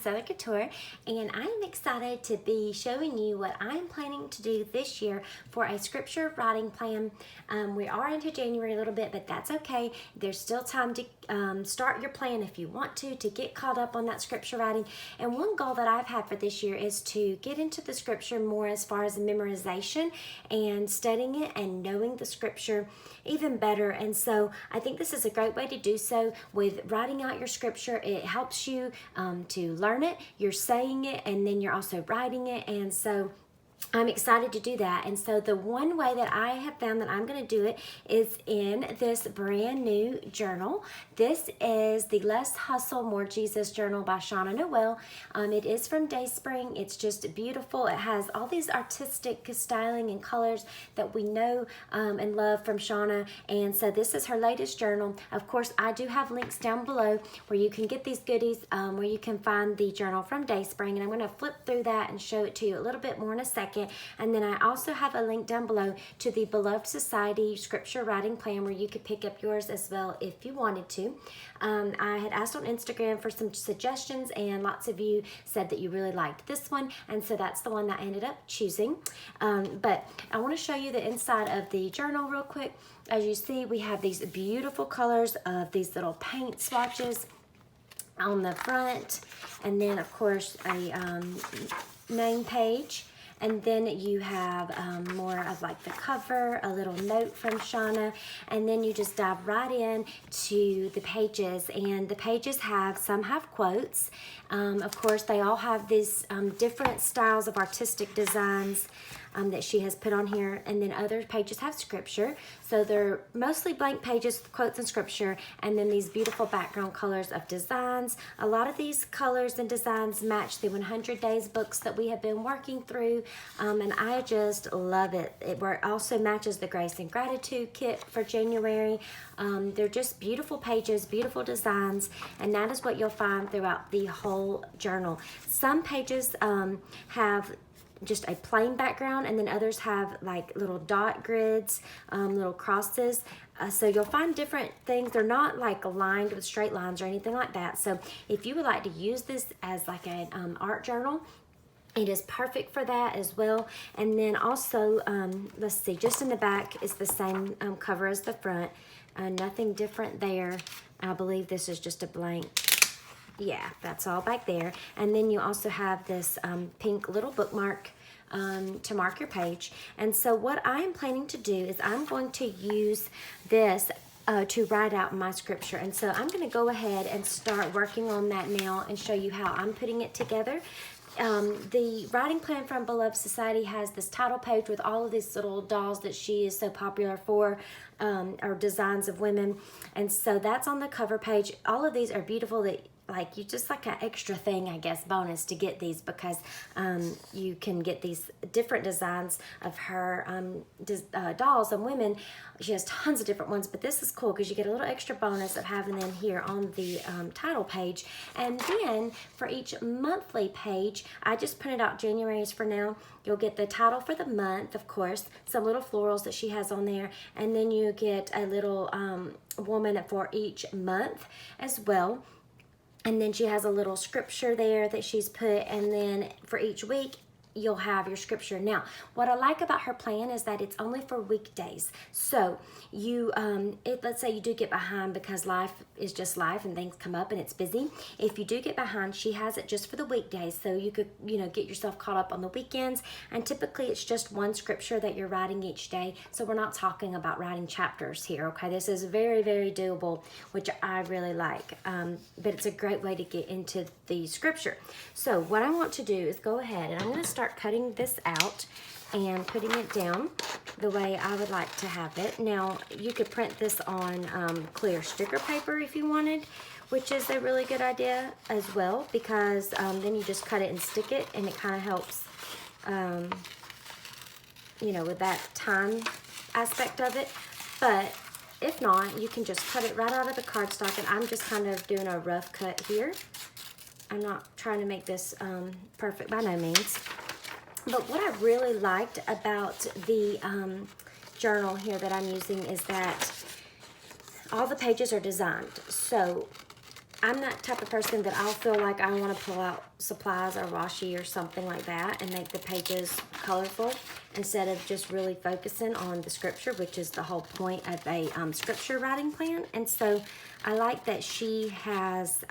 Southern Couture, and I am excited to be showing you what I'm planning to do this year for a scripture writing plan. We are into January a little bit, but that's okay. There's still time to start your plan if you want to get caught up on that scripture writing. And one goal that I've had for this year is to get into the scripture more as far as memorization and studying it and knowing the scripture even better. And so I think this is a great way to do so with writing out your scripture. It helps you to learn it, you're saying it, and then you're also writing it. And so I'm excited to do that. And so the one way that I have found that I'm going to do it is in this brand new journal. This is the Less Hustle, More Jesus journal by Shanna Noel. It is from Dayspring. It's just beautiful. It has all these artistic styling and colors that we know and love from Shanna. And so this is her latest journal. Of course, I do have links down below where you can get these goodies, where you can find the journal from Dayspring. And I'm going to flip through that and show it to you a little bit more in a second. And then I also have a link down below to the Beloved Society scripture writing plan where you could pick up yours as well if you wanted to. I had asked on Instagram for some suggestions, and lots of you said that you really liked this one, and so that's the one that I ended up choosing. But I want to show you the inside of the journal real quick. As you see, we have these beautiful colors of these little paint swatches on the front, and then of course a name page. And then you have more of like the cover, a little note from Shanna, and then you just dive right in to the pages. And the pages some have quotes. Of course, they all have these different styles of artistic designs that she has put on here, and then other pages have scripture. So they're mostly blank pages with quotes and scripture, and then these beautiful background colors of designs. A lot of these colors and designs match the 100 Days books that we have been working through, and I just love it. It also matches the Grace and Gratitude kit for January. They're just beautiful pages, beautiful designs, and that is what you'll find throughout the whole journal. Some pages have just a plain background, and then others have like little dot grids, little crosses. So you'll find different things. They're not like aligned with straight lines or anything like that. So if you would like to use this as like an art journal, it is perfect for that as well. And then also, let's see, just in the back is the same cover as the front. Nothing different there. I believe this is just a blank. Yeah, that's all back there. And then you also have this pink little bookmark to mark your page. And so what I'm planning to do is I'm going to use this to write out my scripture. And so I'm going to go ahead and start working on that now and show you how I'm putting it together. The writing plan from Beloved Society has this title page with all of these little dolls that she is so popular for, or designs of women. And so that's on the cover page. All of these are beautiful. That like you just like an extra thing, I guess, bonus to get these, because you can get these different designs of her dolls and women. She has tons of different ones, but this is cool because you get a little extra bonus of having them here on the title page. And then for each monthly page, I just printed out January's for now. You'll get the title for the month, of course, some little florals that she has on there, and then you get a little woman for each month as well. And then she has a little scripture there that she's put, and then for each week, you'll have your scripture. Now, what I like about her plan is that it's only for weekdays. So you, let's say you do get behind because life is just life and things come up and it's busy. If you do get behind, she has it just for the weekdays. So you could, get yourself caught up on the weekends. And typically it's just one scripture that you're writing each day. So we're not talking about writing chapters here, okay? This is very, very doable, which I really like. But it's a great way to get into the scripture. So what I want to do is go ahead and I'm going to start cutting this out and putting it down the way I would like to have it. Now, you could print this on clear sticker paper if you wanted, which is a really good idea as well, because then you just cut it and stick it, and it kind of helps, with that time aspect of it. But if not, you can just cut it right out of the cardstock, and I'm just kind of doing a rough cut here. I'm not trying to make this perfect by no means. But what I really liked about the journal here that I'm using is that all the pages are designed. So I'm that type of person that I'll feel like I want to pull out supplies or washi or something like that and make the pages colorful instead of just really focusing on the scripture, which is the whole point of a scripture writing plan. And so I like that she has,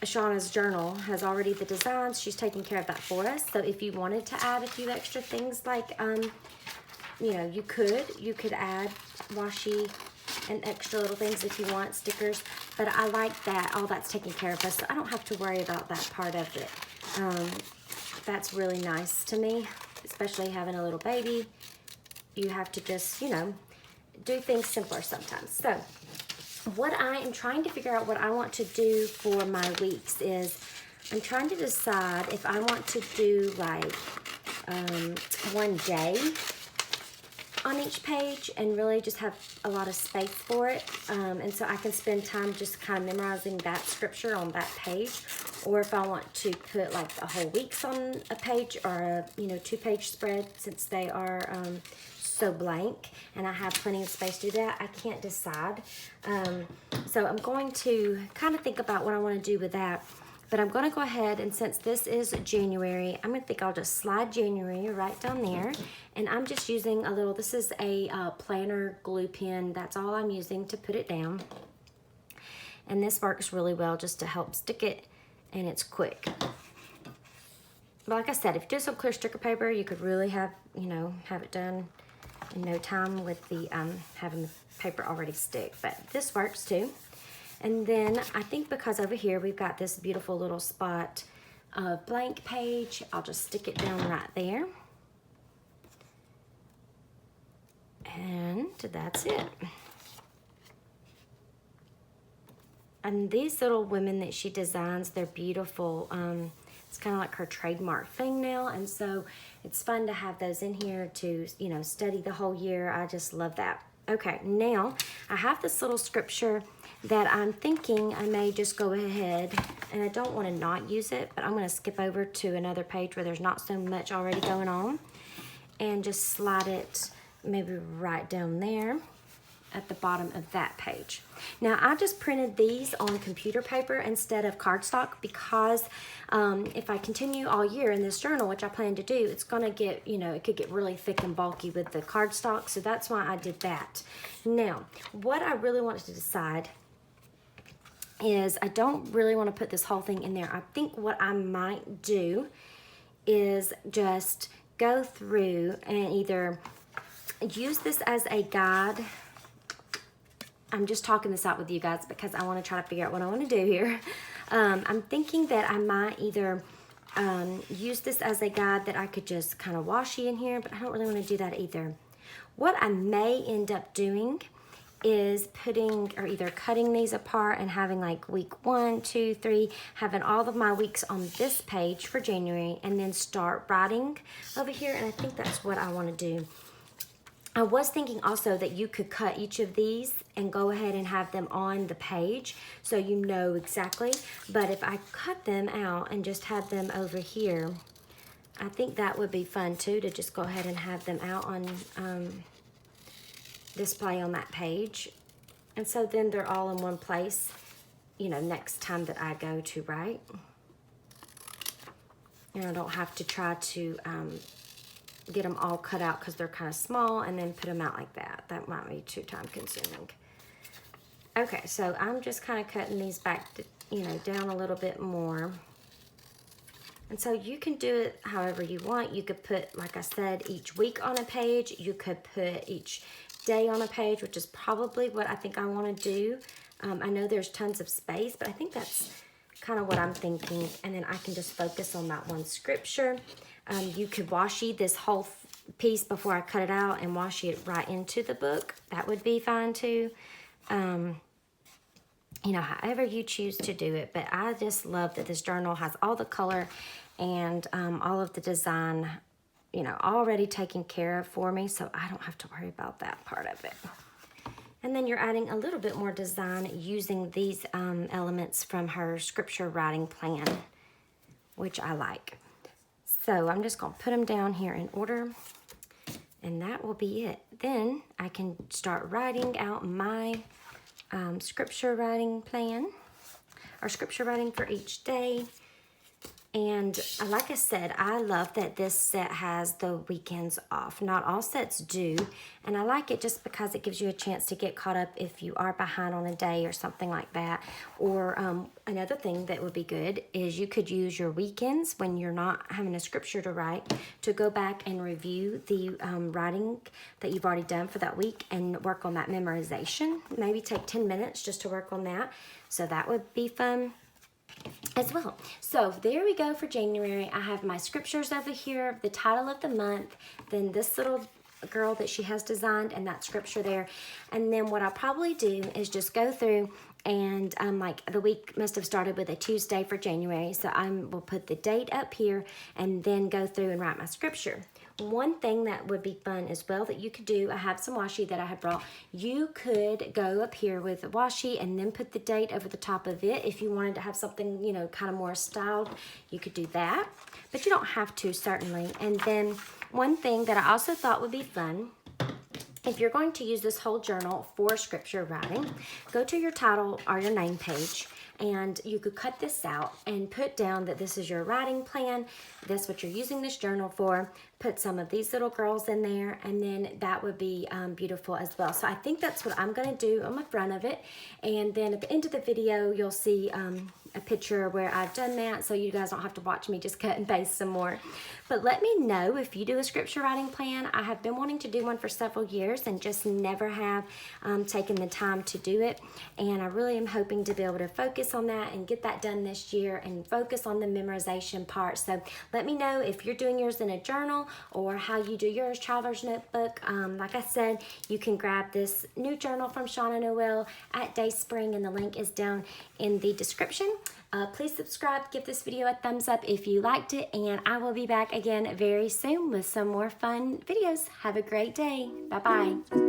Shanna's journal has already the designs. She's taking care of that for us. So if you wanted to add a few extra things like, you know, you could add washi and extra little things if you want, stickers, but I like that all that's taken care of us, so I don't have to worry about that part of it. That's really nice to me, especially having a little baby. You have to just, you know, do things simpler sometimes. So what I am trying to figure out what I want to do for my weeks is I'm trying to decide if I want to do like one day on each page and really just have a lot of space for it, and so I can spend time just kind of memorizing that scripture on that page, or if I want to put like the whole weeks on a page or a, you know, 2-page spread, since they are so blank and I have plenty of space to do that. I can't decide, so I'm going to kind of think about what I want to do with that. But I'm going to go ahead, and since this is January, I'm going to think I'll just slide January right down there. And I'm just using a little, this is a planner glue pen. That's all I'm using to put it down. And this works really well just to help stick it, and it's quick. But like I said, if you do some clear sticker paper, you could really have, you know, have it done in no time with the having the paper already stick. But this works too. And then I think because over here we've got this beautiful little spot of blank page, I'll just stick it down right there. And that's it. And these little women that she designs, they're beautiful. It's kind of like her trademark thing now. And so it's fun to have those in here to, you know, study the whole year. I just love that. Okay, now I have this little scripture that I'm thinking I may just go ahead, and I don't want to not use it, but I'm going to skip over to another page where there's not so much already going on and just slide it maybe right down there at the bottom of that page. Now I just printed these on computer paper instead of cardstock because if I continue all year in this journal, which I plan to do, it's gonna get, you know, it could get really thick and bulky with the cardstock, so that's why I did that. Now, what I really wanted to decide is I don't really want to put this whole thing in there. I think what I might do is just go through and either use this as a guide. I'm just talking this out with you guys because I want to try to figure out what I want to do here. I'm thinking that I might either use this as a guide that I could just kind of washi in here, but I don't really want to do that either. What I may end up doing is putting, or either cutting these apart and having like week 1, 2, 3, having all of my weeks on this page for January, and then start writing over here. And I think that's what I want to do. I was thinking also that you could cut each of these and go ahead and have them on the page so you know exactly. But if I cut them out and just have them over here, I think that would be fun too, to just go ahead and have them out on display on that page. And so then they're all in one place, you know, next time that I go to write. And I don't have to try to get them all cut out because they're kind of small and then put them out like that. That might be too time consuming. Okay, so I'm just kind of cutting these back, to, you know, down a little bit more. And so you can do it however you want. You could put, like I said, each week on a page. You could put each day on a page, which is probably what I think I want to do. I know there's tons of space, but I think that's kind of what I'm thinking. And then I can just focus on that one scripture. You could washi this whole piece before I cut it out and washi it right into the book. That would be fine too. You know, however you choose to do it. But I just love that this journal has all the color and all of the design, you know, already taken care of for me, so I don't have to worry about that part of it. And then you're adding a little bit more design using these elements from her scripture writing plan, which I like. So I'm just going to put them down here in order, and that will be it. Then I can start writing out my scripture writing plan, or scripture writing for each day. And like I said, I love that this set has the weekends off. Not all sets do, and I like it just because it gives you a chance to get caught up if you are behind on a day or something like that. Or another thing that would be good is you could use your weekends when you're not having a scripture to write to go back and review the writing that you've already done for that week and work on that memorization. Maybe take 10 minutes just to work on that. So that would be fun as well. So there we go for January. I have my scriptures over here, the title of the month, then this little girl that she has designed, and that scripture there. And then what I'll probably do is just go through and like the week must have started with a Tuesday for January, so I will put the date up here and then go through and write my scripture. One thing that would be fun as well that you could do, I have some washi that I have brought. You could go up here with washi and then put the date over the top of it. If you wanted to have something, you know, kind of more styled, you could do that. But you don't have to, certainly. And then one thing that I also thought would be fun, if you're going to use this whole journal for scripture writing, go to your title or your name page, and you could cut this out and put down that this is your writing plan. That's what you're using this journal for. Put some of these little girls in there, and then that would be beautiful as well. So I think that's what I'm going to do on the front of it. And then at the end of the video, you'll see a picture where I've done that, so you guys don't have to watch me just cut and paste some more. But let me know if you do a scripture writing plan. I have been wanting to do one for several years and just never have taken the time to do it. And I really am hoping to be able to focus on that and get that done this year and focus on the memorization part. So let me know if you're doing yours in a journal or how you do yours, traveler's notebook. Like I said, you can grab this new journal from Shanna Noel at Dayspring, and the link is down in the description. Please subscribe, give this video a thumbs up if you liked it, and I will be back again very soon with some more fun videos. Have a great day. Bye-bye.